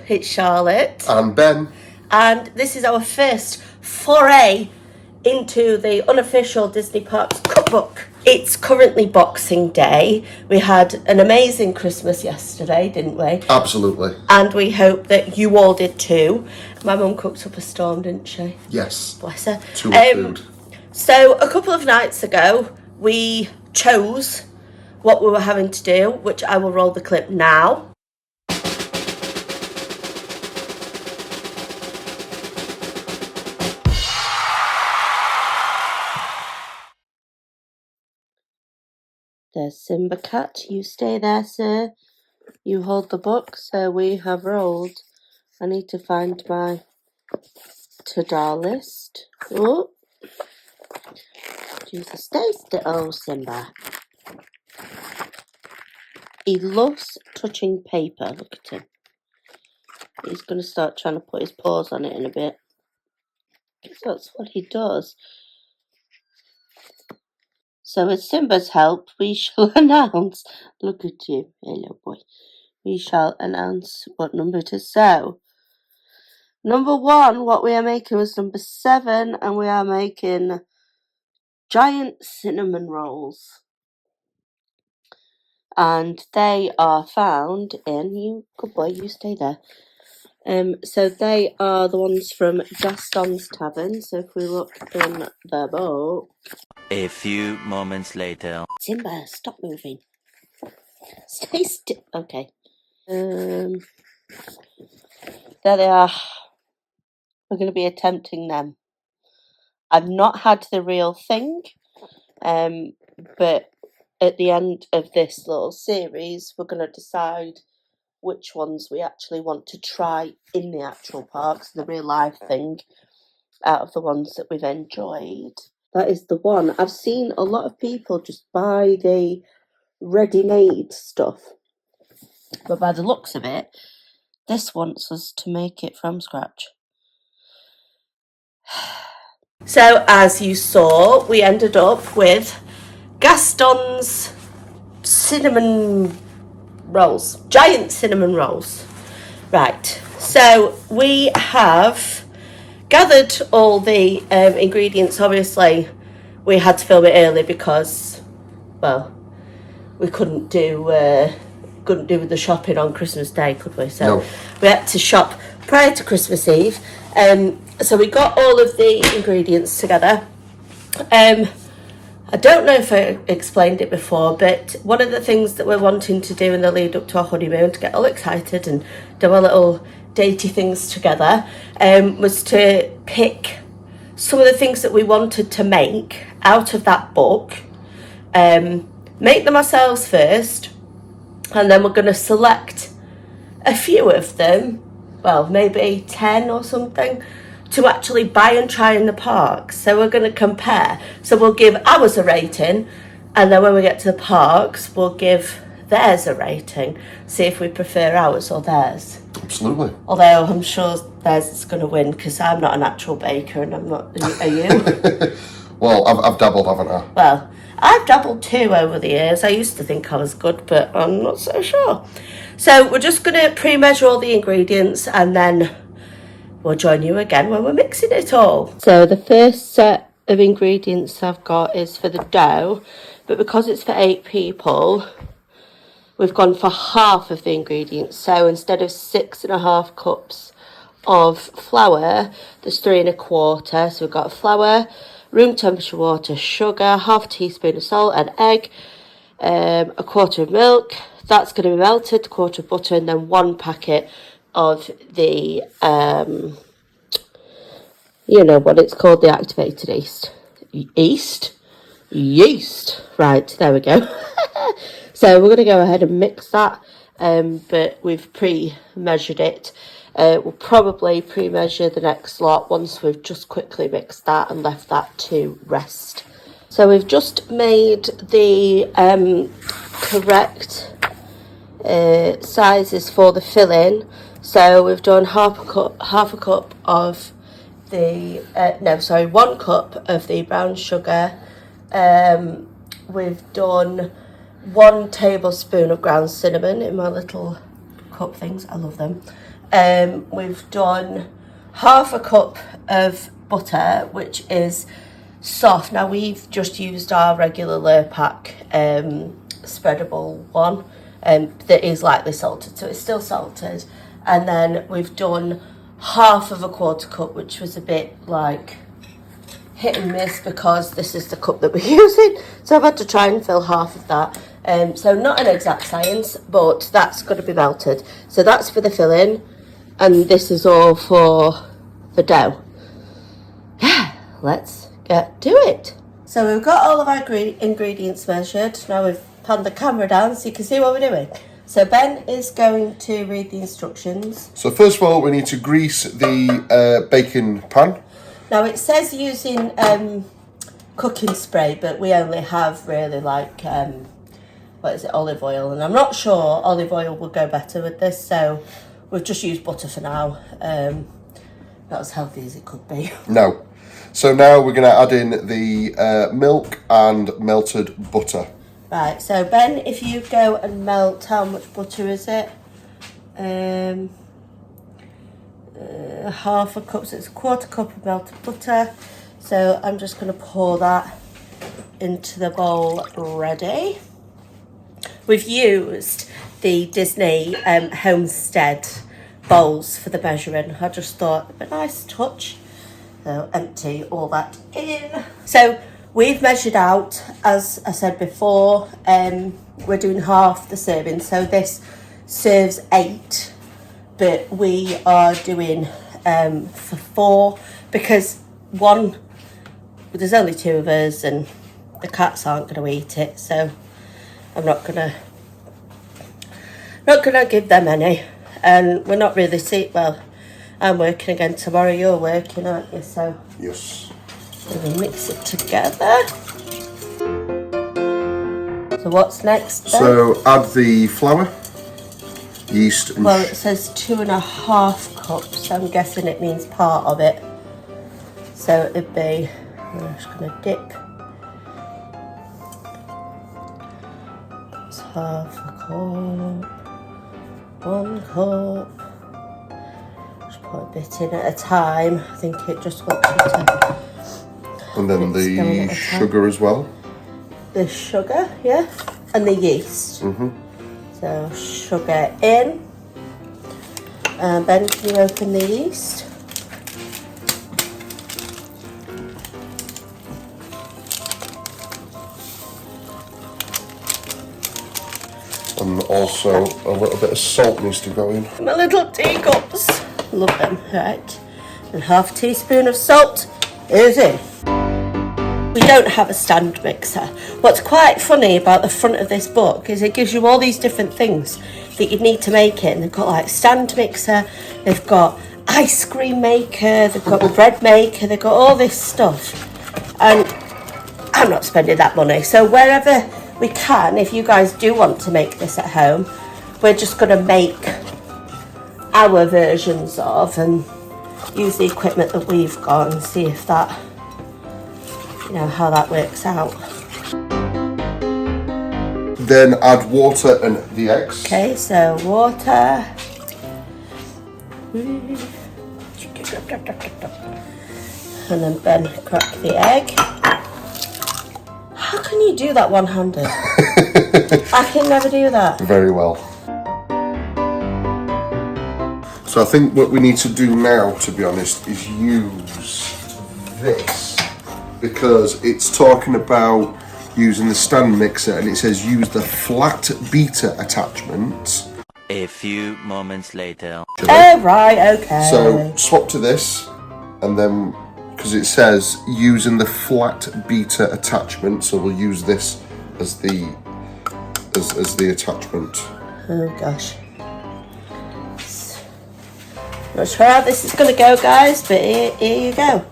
it's Charlotte. And Ben. And this is our first foray into the unofficial Disney Parks cookbook. It's currently Boxing Day. We had an amazing Christmas yesterday, didn't we? Absolutely. And we hope that you all did too. My mum cooked up a storm, didn't she? Yes. Bless her. Too much food. So a couple of nights ago, we chose what we were having to do, which I will roll the clip now. There's Simba Cat. You stay there, sir. You hold the book. So we have rolled. I need to find my to-do list. Oh, Jesus, stay still. Oh, Simba. He loves touching paper. Look at him. He's going to start trying to put his paws on it in a bit. Because that's what he does. So with Simba's help, we shall announce. Look at you. Hello, boy. We shall announce what number it is. So, number 1, what we are making was number 7, and we are making giant cinnamon rolls. And they are found in, you good boy, you stay there. So they are the ones from Gaston's Tavern. So if we look in the book. A few moments later. Simba, stop moving. Stay still. Okay. There they are. We're going to be attempting them. I've not had the real thing, but at the end of this little series, we're going to decide which ones we actually want to try in the actual parks, the real life thing, out of the ones that we've enjoyed. That is the one. I've seen a lot of people just buy the ready-made stuff, but by the looks of it, this wants us to make it from scratch. So, as you saw, we ended up with Gaston's cinnamon rolls, giant cinnamon rolls. Right, so we have gathered all the ingredients. Obviously, we had to film it early because, well, we couldn't do the shopping on Christmas Day, could we? So no. We had to shop prior to Christmas Eve. So we got all of the ingredients together. I don't know if I explained it before, but one of the things that we're wanting to do in the lead up to our honeymoon, to get all excited and do our little datey things together, was to pick some of the things that we wanted to make out of that book, make them ourselves first, and then we're going to select a few of them, well, maybe 10 or something, to actually buy and try in the parks. So we're going to compare. So we'll give ours a rating, and then when we get to the parks, we'll give theirs a rating. See if we prefer ours or theirs. Absolutely. Although I'm sure theirs is going to win, because I'm not a natural baker, and I'm not. Are you? Well, I've dabbled, haven't I? Well, I've dabbled too over the years. I used to think I was good, but I'm not so sure. So we're just going to pre-measure all the ingredients, and then we'll join you again when we're mixing it all. So the first set of ingredients I've got is for the dough, but because it's for 8 people, we've gone for half of the ingredients. So instead of 6.5 cups of flour, there's 3.25. So we've got flour, room temperature water, sugar, half a teaspoon of salt, an egg, a quarter of milk. That's going to be melted, a quarter of butter, and then 1 packet of the, you know what it's called, the activated yeast. Right, there we go. So we're going to go ahead and mix that, but we've pre-measured it. We'll probably pre-measure the next lot once we've just quickly mixed that and left that to rest. So we've just made the correct sizes for the filling. So we've done half a cup of the 1 cup of the brown sugar. We've done 1 tablespoon of ground cinnamon in my little cup things. I love them. We've done half a cup of butter, which is soft. Now we've just used our regular Lurpak spreadable one that is lightly salted, so it's still salted. And then we've done half of a quarter cup, which was a bit like hit and miss because this is the cup that we're using, so I've had to try and fill half of that. So not an exact science, but that's got to be melted. So that's for the filling, and this is all for the dough. Yeah, let's get to it. So we've got all of our ingredients measured. Now we've panned the camera down so you can see what we're doing. So Ben is going to read the instructions. So first of all, we need to grease the baking pan. Now it says using cooking spray, but we only have really like, what is it, olive oil. And I'm not sure olive oil will go better with this, so we've just used butter for now. Not as healthy as it could be. No. So now we're going to add in the milk and melted butter. Right, so Ben, if you go and melt, how much butter is it? Half a cup, so it's a quarter cup of melted butter. So I'm just going to pour that into the bowl ready. We've used the Disney Homestead bowls for the measuring. I just thought a nice touch. So empty all that in. So we've measured out, as I said before, we're doing half the serving. So this serves 8, but we are doing for 4 because one, there's only 2 of us and the cats aren't going to eat it. So I'm not gonna give them any. And we're not really well, I'm working again tomorrow, you're working, aren't you? So yes, we mix it together. So what's next then? So add the flour, yeast and well, it says 2.5 cups, so I'm guessing it means part of it. So it'd be, I'm just gonna dip. It's half a cup, 1 cup. Just put a bit in at a time. I think it just wants you to. And then the sugar as well. The sugar, yeah, and the yeast. So sugar in. Ben, can you open the yeast? And also a little bit of salt needs to go in. My little teacups. Love them, right. And half a teaspoon of salt is in. We don't have a stand mixer. What's quite funny about the front of this book is it gives you all these different things that you need to make it. And they've got like stand mixer, they've got ice cream maker, they've got bread maker, they've got all this stuff. And I'm not spending that money. So wherever we can, if you guys do want to make this at home, we're just going to make our versions of and use the equipment that we've got and see if that, you know, how that works out. Then add water and the eggs. Okay, so water. And then Ben crack the egg. How can you do that one-handed? I can never do that. Very well. So I think what we need to do now, to be honest, is use this because it's talking about using the stand mixer and it says use the flat beater attachment. A few moments later. Oh, right, okay. So swap to this and then, because it says using the flat beater attachment, so we'll use this as the attachment. Oh gosh. Not sure how this is going to go, guys, but here you go.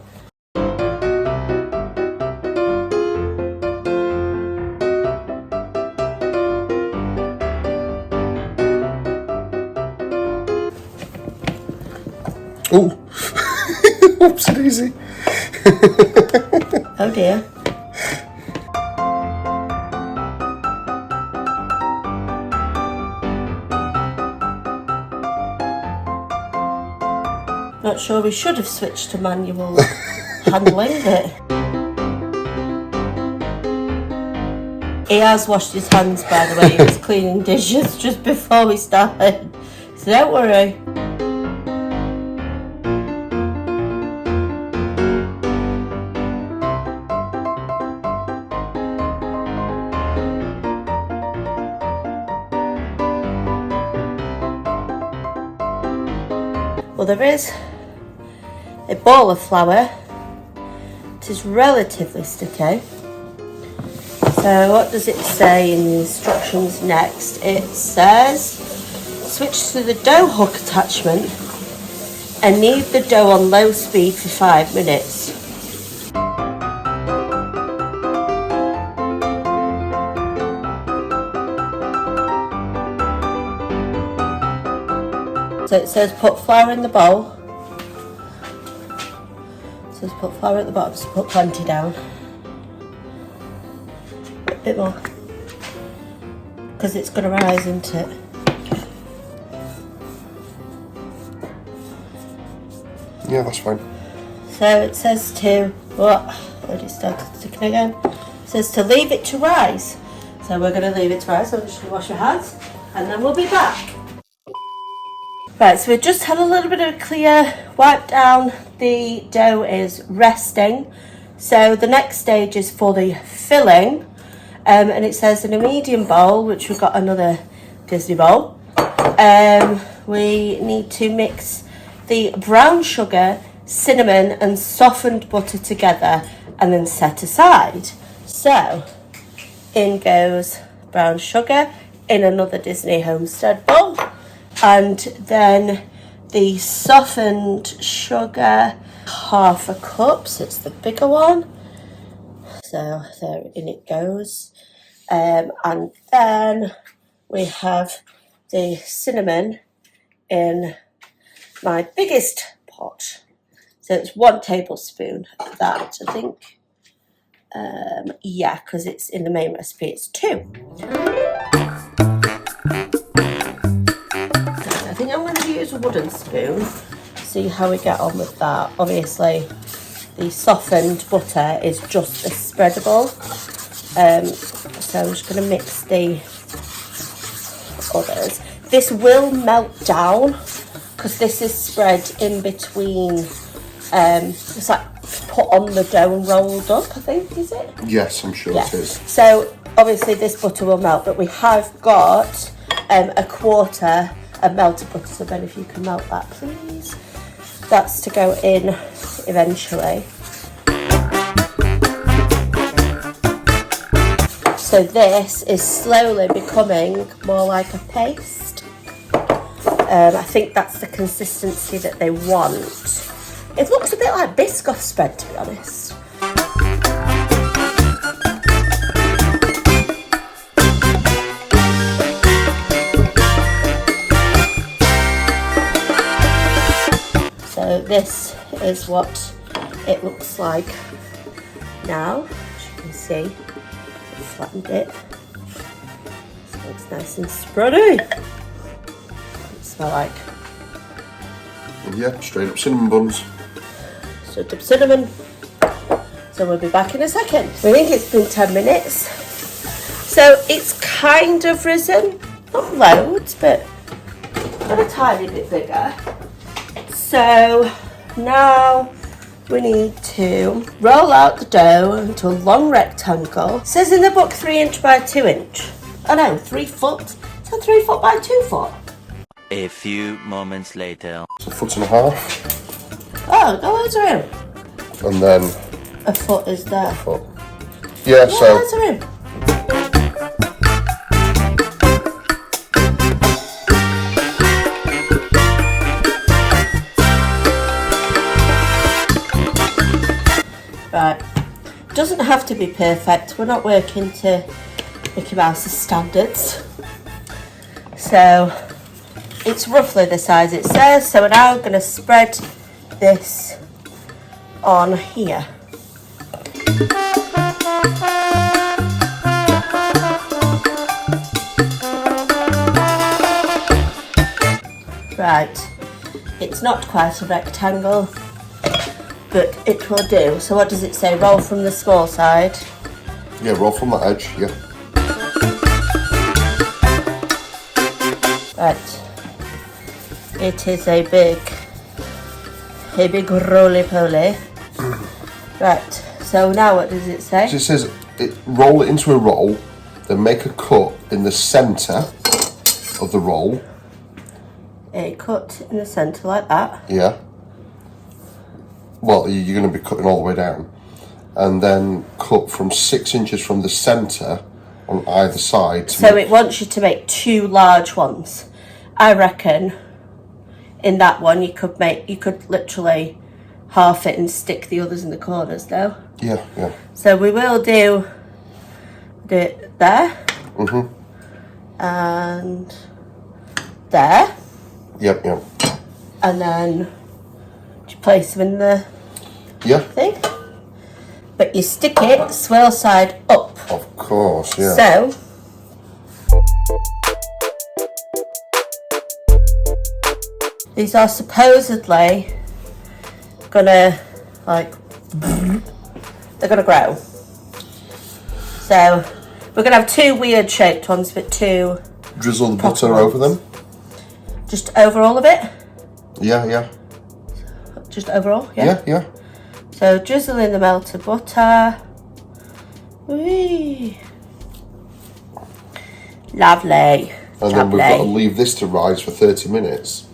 Oh, whoopsie daisy. Oh dear. Not sure we should have switched to manual handling, but he has washed his hands, by the way. He was cleaning dishes just before we started, so don't worry. Well, there is a ball of flour. It is relatively sticky. So what does it say in the instructions next? It says switch to the dough hook attachment and knead the dough on low speed for 5 minutes. So it says put flour in the bowl. It says put flour at the bottom, so put plenty down. A bit more. Because it's going to rise, isn't it? Yeah, that's fine. So it says to, what? Already started sticking again. It says to leave it to rise. So we're going to leave it to rise. So I'm just going to wash your hands and then we'll be back. Right, so we've just had a little bit of a clear wipe down. The dough is resting. So the next stage is for the filling. And it says in a medium bowl, which we've got another Disney bowl. We need to mix the brown sugar, cinnamon and softened butter together and then set aside. So in goes brown sugar in another Disney Homestead bowl. And then the softened sugar, 1/2 cup, so it's the bigger one. So there in it goes. And then we have the cinnamon in my biggest pot. So it's 1 tablespoon of that, I think. Yeah, because it's in the main recipe, it's 2. I think I'm going to use a wooden spoon, see how we get on with that. Obviously, the softened butter is just as spreadable. So I'm just going to mix the others. This will melt down because this is spread in between. It's like put on the dough and rolled up, I think, is it? Yes, I'm sure it is. So obviously this butter will melt, but we have got a 1/4 of melted butter. So Ben, if you can melt that, please. That's to go in eventually. So this is slowly becoming more like a paste. I think that's the consistency that they want. It looks a bit like Biscoff spread, to be honest. So this is what it looks like now. As you can see, I've flattened it. So it looks nice and spready. It smells like. Yeah, straight up cinnamon buns. Straight up cinnamon. So we'll be back in a second. We think it's been 10 minutes. So it's kind of risen. Not loads, but got a tiny bit bigger. So now we need to roll out the dough into a long rectangle. It says in the book 3 inch by 2 inch. Oh no, 3 foot. So 3 foot by 2 foot. A few moments later. It's 1.5 feet. Oh, go loads of room. And then A foot is there. a foot. Yeah, so Loads of room. Right, doesn't have to be perfect. We're not working to Mickey Mouse's standards. So it's roughly the size it says. So we're now going to spread this on here. Right, It's not quite a rectangle, but it will do. So what does it say? Roll from the small side? Yeah, roll from the edge, yeah. Right. It is a big roly-poly. Right, so now what does it say? So it says, roll it into a roll, then make a cut in the centre of the roll. A cut in the centre like that. Yeah. Well, you're going to be cutting all the way down. And then cut from 6 inches from the centre on either side. So it wants you to make 2 large ones. I reckon in that one you could literally half it and stick the others in the corners though. Yeah, yeah. So we will do it there. And there. Yep, yep. And then you place them in the thing. But you stick it swirl side up. Of course, yeah. So these are supposedly gonna they're gonna grow. So we're gonna have 2 weird shaped ones, but 2 drizzle the butter over them. Just over all of it? Yeah, yeah. Just overall, yeah? Yeah, yeah. So drizzle in the melted butter. Whee. Lovely. And then we've got to leave this to rise for 30 minutes.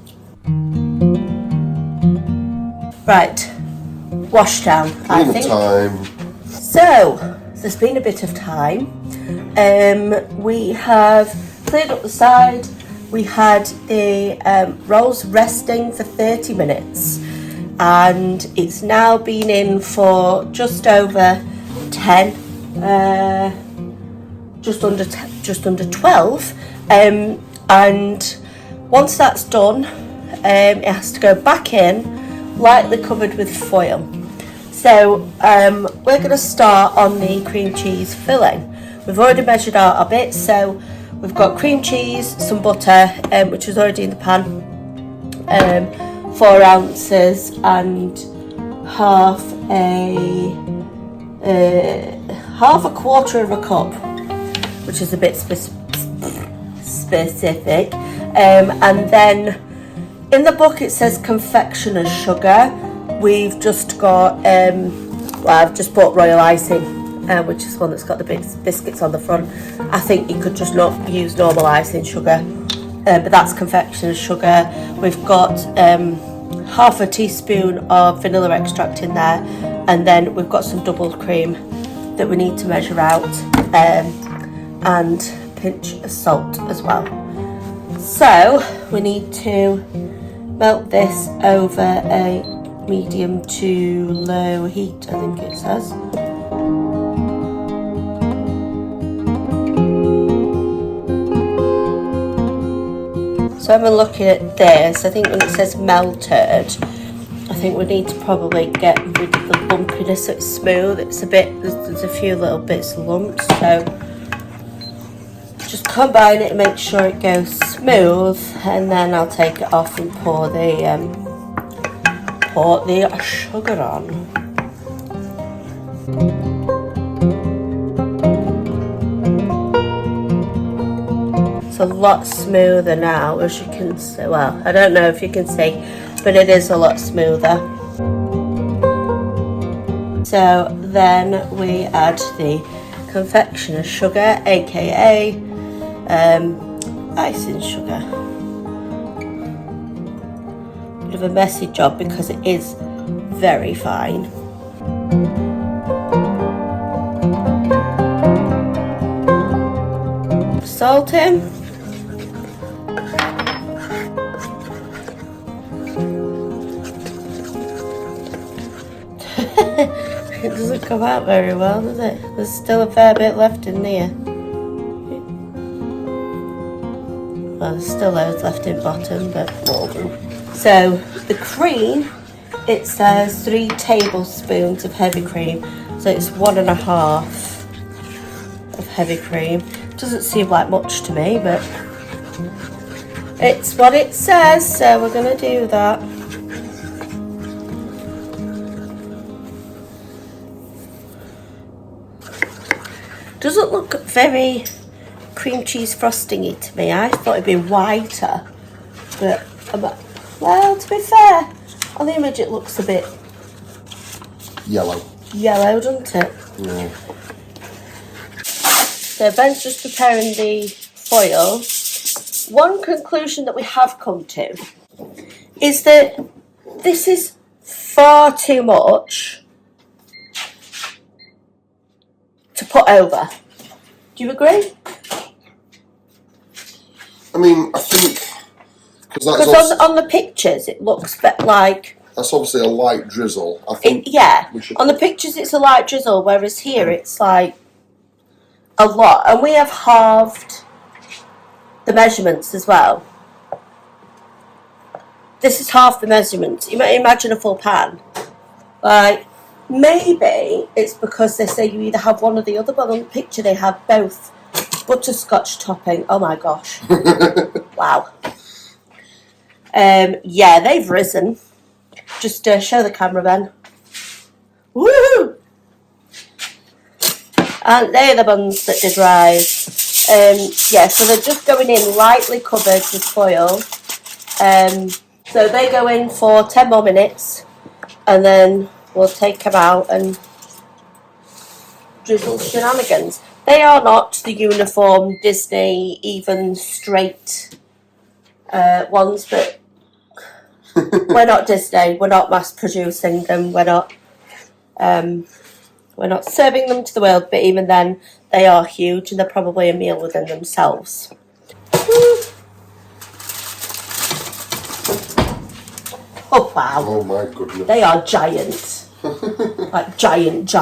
Right. Wash down, I think. Time. So, there's been a bit of time. We have cleared up the side. We had the rolls resting for 30 minutes. And it's now been in for just over 10, just under 12. And once that's done, it has to go back in, lightly covered with foil. So we're going to start on the cream cheese filling. We've already measured out our bits, so we've got cream cheese, some butter, which is already in the pan, 4 ounces, and half a quarter of a cup, which is a bit specific. And then in the book it says confectioner's sugar. We've just got, I've just bought royal icing, which is one that's got the big biscuits on the front. I think you could just not use normal icing sugar, but that's confectioner's sugar. We've got half a teaspoon of vanilla extract in there, and then we've got some double cream that we need to measure out, and a pinch of salt as well. So we need to melt this over a medium to low heat, I think it says. So I'm looking at this, I think when it says melted, I think we need to probably get rid of the lumpiness so it's smooth. It's a bit, there's a few little bits of lumps, so just combine it and make sure it goes smooth, and then I'll take it off and pour the sugar on. It's a lot smoother now, as you can see. Well, I don't know if you can see, but it is a lot smoother. So then we add the confectioner's sugar, aka icing sugar. Bit of a messy job because it is very fine. Salt in. It doesn't come out very well, does it? There's still a fair bit left in there. Well, there's still loads left in bottom, but... That'll do. So, the cream, it says 3 tablespoons of heavy cream. So it's 1.5 of heavy cream. Doesn't seem like much to me, but it's what it says, so we're going to do that. Doesn't look very cream cheese frosting-y to me. I thought it'd be whiter. But, well, to be fair, on the image it looks a bit Yellow, doesn't it? Yeah. So Ben's just preparing the foil. One conclusion that we have come to is that this is far too much to put over. Do you agree? I mean, I think Because on the pictures it looks a bit like... That's obviously a light drizzle. I think on the pictures it's a light drizzle, whereas here it's like a lot. And we have halved the measurements as well. This is half the measurements. You might imagine a full pan. Like, maybe it's because they say you either have one or the other, but on the picture they have both. Butterscotch topping. Oh my gosh. Wow. Yeah, they've risen. Just show the camera, Ben. Woohoo! And they're the buns that did rise. Yeah, so they're just going in lightly covered with foil. So they go in for 10 more minutes, and then we'll take them out and drizzle shenanigans. They are not the uniform Disney, even straight ones, but we're not Disney. We're not mass producing them. We're not serving them to the world. But even then, they are huge, and they're probably a meal within themselves. Oh wow! Oh my goodness! They are giant, like giant.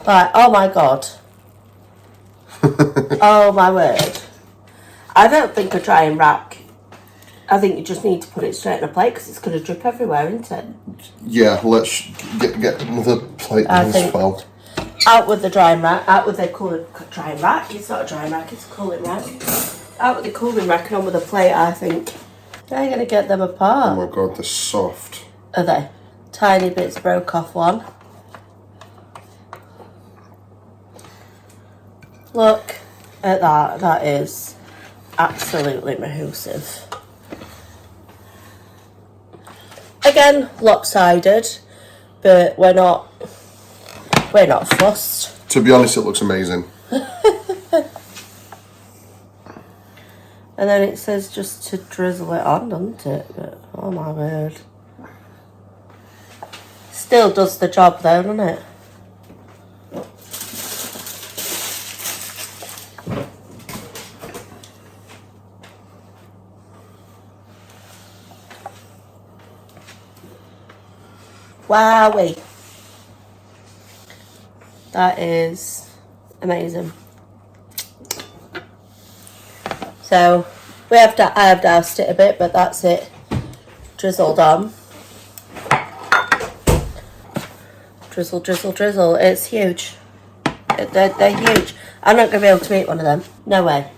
Like, oh my god. Oh my word. I don't think a drying rack. I think you just need to put it straight on a plate because it's going to drip everywhere, isn't it? Yeah, let's get another plate as well. Out with the drying rack. Out with the drying rack. It's not a drying rack, it's a cooling rack. Out with the cooling rack and on with a plate, I think. They're going to get them apart. Oh my god, they're soft. Are they? Tiny bits broke off one. Look at that. That is absolutely massive. Again, lopsided, but we're not fussed. To be honest, it looks amazing. And then it says just to drizzle it on, doesn't it? But, oh my word. Still does the job though, doesn't it? Wowee. That is amazing. So I have doused it a bit, but that's it drizzled on. Drizzle, drizzle, drizzle. It's huge. They're huge. I'm not going to be able to eat one of them. No way.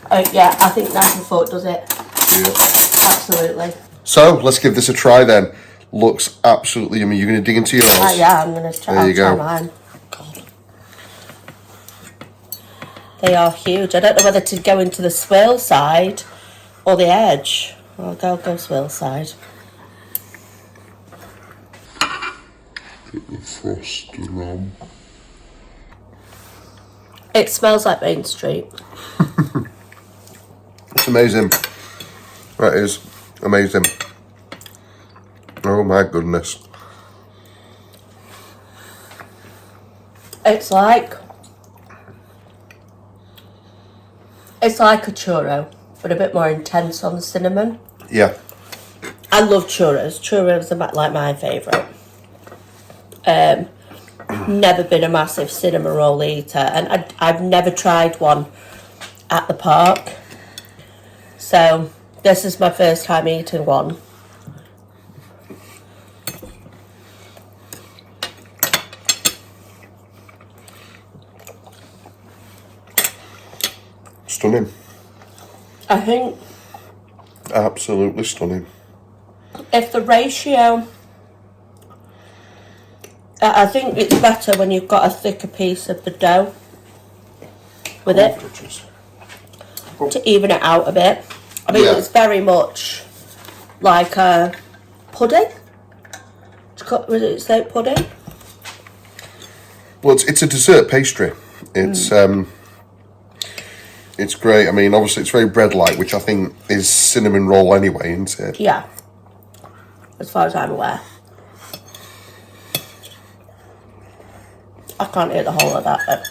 Oh yeah, I think knife and fork does it. Yeah. Absolutely. So let's give this a try then. Looks absolutely yummy. You're going to dig into yours? Yeah, I'm going to try mine. God. They are huge. I don't know whether to go into the swirl side or the edge. I'll go swirl side. Get the frosting on. It smells like Main Street. It's amazing. That is amazing. Oh my goodness. It's like a churro, but a bit more intense on the cinnamon. Yeah. I love churros. Churros are like my favourite. Never been a massive cinnamon roll eater, and I've never tried one at the park. So this is my first time eating one. Stunning. I think Absolutely stunning. if the ratio I think it's better when you've got a thicker piece of the dough with it to even it out a bit. I mean, it's very much like a pudding. Was it like pudding? Well, it's a dessert pastry. It's great. I mean, obviously, it's very bread-like, which I think is cinnamon roll anyway, isn't it? Yeah. As far as I'm aware. I can't eat the whole of that.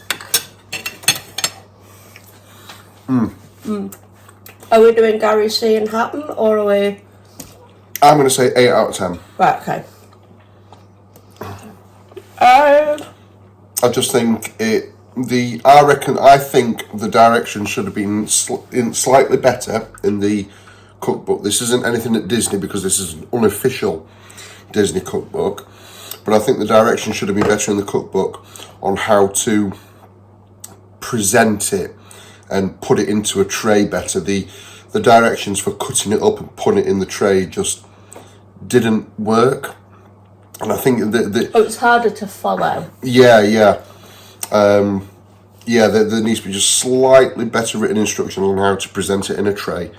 Are we doing Gary C and Hatton, or are we... I'm going to say 8 out of 10. Right, okay. I just think I think the direction should have been slightly better in the cookbook. This isn't anything at Disney because this is an unofficial Disney cookbook, but I think the direction should have been better in the cookbook on how to present it and put it into a tray better. The directions for cutting it up and putting it in the tray just didn't work. And I think it's harder to follow. Yeah. There needs to be just slightly better written instructions on how to present it in a tray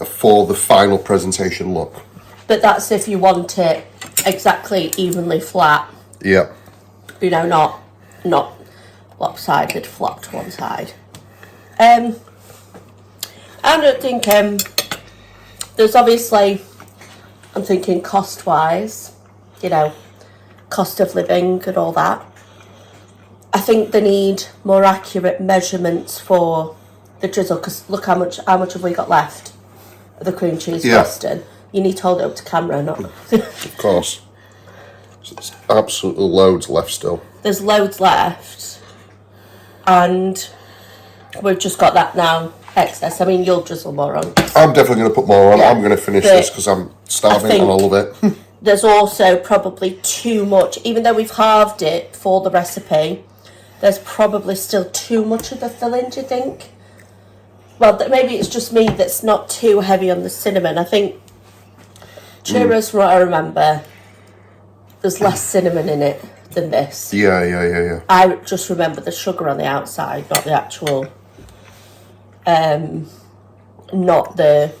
for the final presentation look. But that's if you want it exactly evenly flat. Yeah. You know, not lopsided, flat to one side. I don't think there's obviously, I'm thinking cost-wise, you know, cost of living and all that. I think they need more accurate measurements for the drizzle, because look how much have we got left of the cream cheese Gaston. You need to hold it up to camera, not... Of course. There's absolutely loads left still. There's loads left. And we've just got that now, excess. I mean, you'll drizzle more on. I'm definitely going to put more on. Yeah. I'm going to finish this because I'm starving on all of it. There's also probably too much, even though we've halved it for the recipe, there's probably still too much of the filling, do you think? Well, maybe it's just me that's not too heavy on the cinnamon. I think churros, from what I remember, there's less cinnamon in it than this. Yeah. I just remember the sugar on the outside, not the actual, not the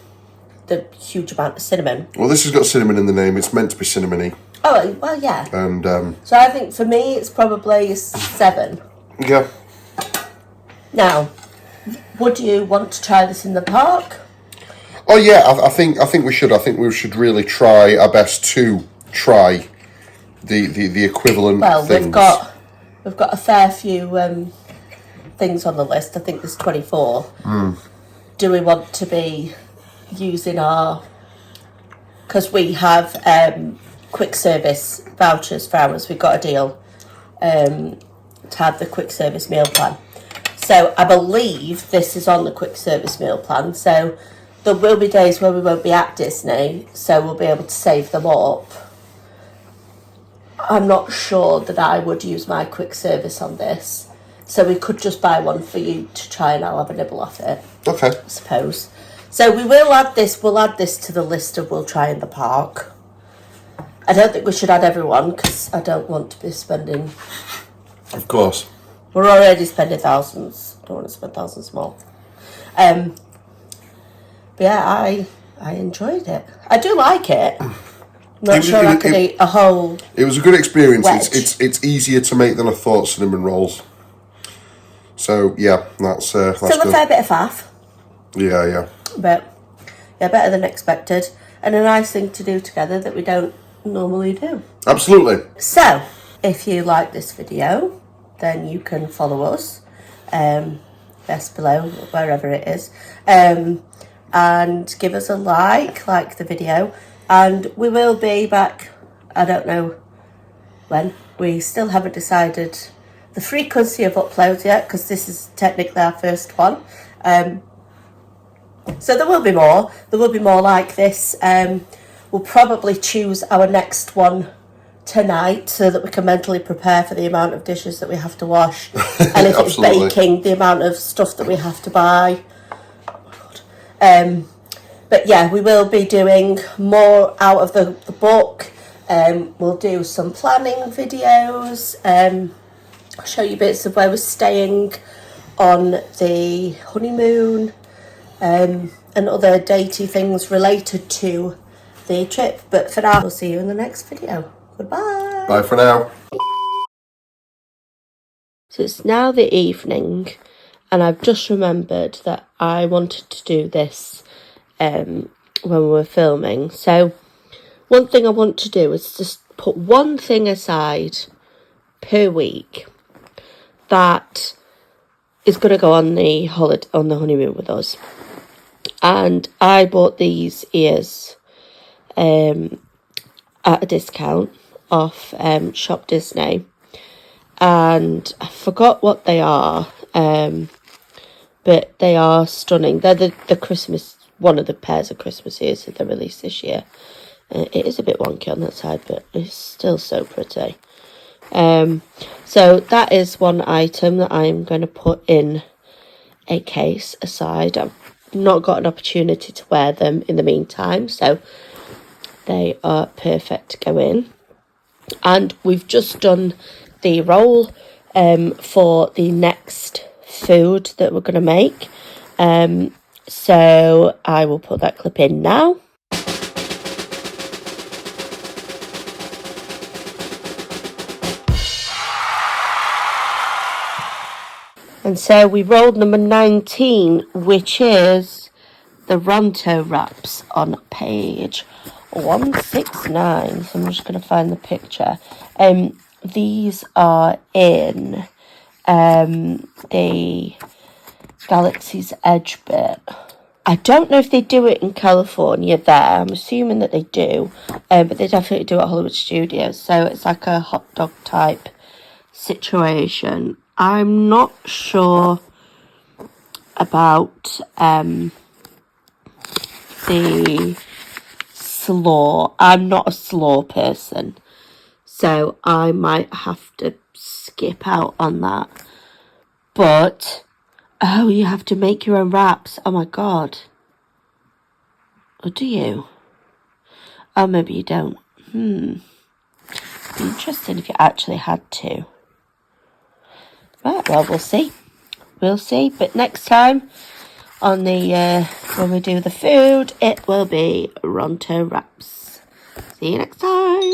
huge amount of cinnamon. Well, this has got cinnamon in the name. It's meant to be cinnamony. Oh, well, yeah. And so I think for me, it's probably 7. Yeah. Now, would you want to try this in the park? Oh yeah, I think we should. I think we should really try our best to try the equivalent. Well, things. we've got a fair few things on the list. I think there's 24. Do we want to be using because we have quick service vouchers for ours. We've got a deal to have the quick service meal plan. So I believe this is on the quick service meal plan. So there will be days where we won't be at Disney, so we'll be able to save them up. I'm not sure that I would use my quick service on this. So we could just buy one for you to try and I'll have a nibble off it. Okay. I suppose. So we'll add this to the list of we'll try in the park. I don't think we should add everyone because I don't want to be spending... Of course. We're already spending thousands. I don't want to spend thousands more. But yeah, I enjoyed it. I do like it. I'm not sure I could eat a whole... It was a good experience. Wedge. It's easier to make than I thought, cinnamon rolls. So yeah, that's Still good. a fair bit of faff. Yeah. But yeah, better than expected. And a nice thing to do together that we don't normally do. Absolutely. So, if you like this video, then you can follow us. Best below, wherever it is. And give us a like the video. And we will be back, I don't know when. We still haven't decided the frequency of uploads yet, because this is technically our first one. So there will be more. There will be more like this. We'll probably choose our next one tonight so that we can mentally prepare for the amount of dishes that we have to wash. And if it's baking, the amount of stuff that we have to buy. Oh my God. But yeah, we will be doing more out of the book. We'll do some planning videos. I'll show you bits of where we're staying on the honeymoon, and other datey things related to the trip. But for now, we'll see you in the next video. Goodbye. Bye for now. So it's now the evening, and I've just remembered that I wanted to do this when we were filming. So one thing I want to do is just put one thing aside per week that is going to go on the honeymoon with us. And I bought these ears at a discount off Shop Disney, and I forgot what they are, but they are stunning. They're the Christmas, one of the pairs of Christmas ears that they released this year. It is a bit wonky on that side, but it's still so pretty. So that is one item that I'm going to put in a case aside. I've not got an opportunity to wear them in the meantime, so they are perfect to go in. And we've just done the roll for the next food that we're going to make. So I will put that clip in now. And so we rolled number 19, which is the Ronto wraps on page 169. So I'm just going to find the picture. These are in the Galaxy's Edge bit. I don't know if they do it in California there. I'm assuming that they do. But they definitely do it at Hollywood Studios. So it's like a hot dog type situation. I'm not sure about the slaw. I'm not a slaw person, so I might have to skip out on that. But, oh, you have to make your own wraps. Oh my god. Or do you? Oh, maybe you don't. Be interesting if you actually had to. Right, well, we'll see. We'll see. But next time on the when we do the food, it will be Ronto wraps. See you next time.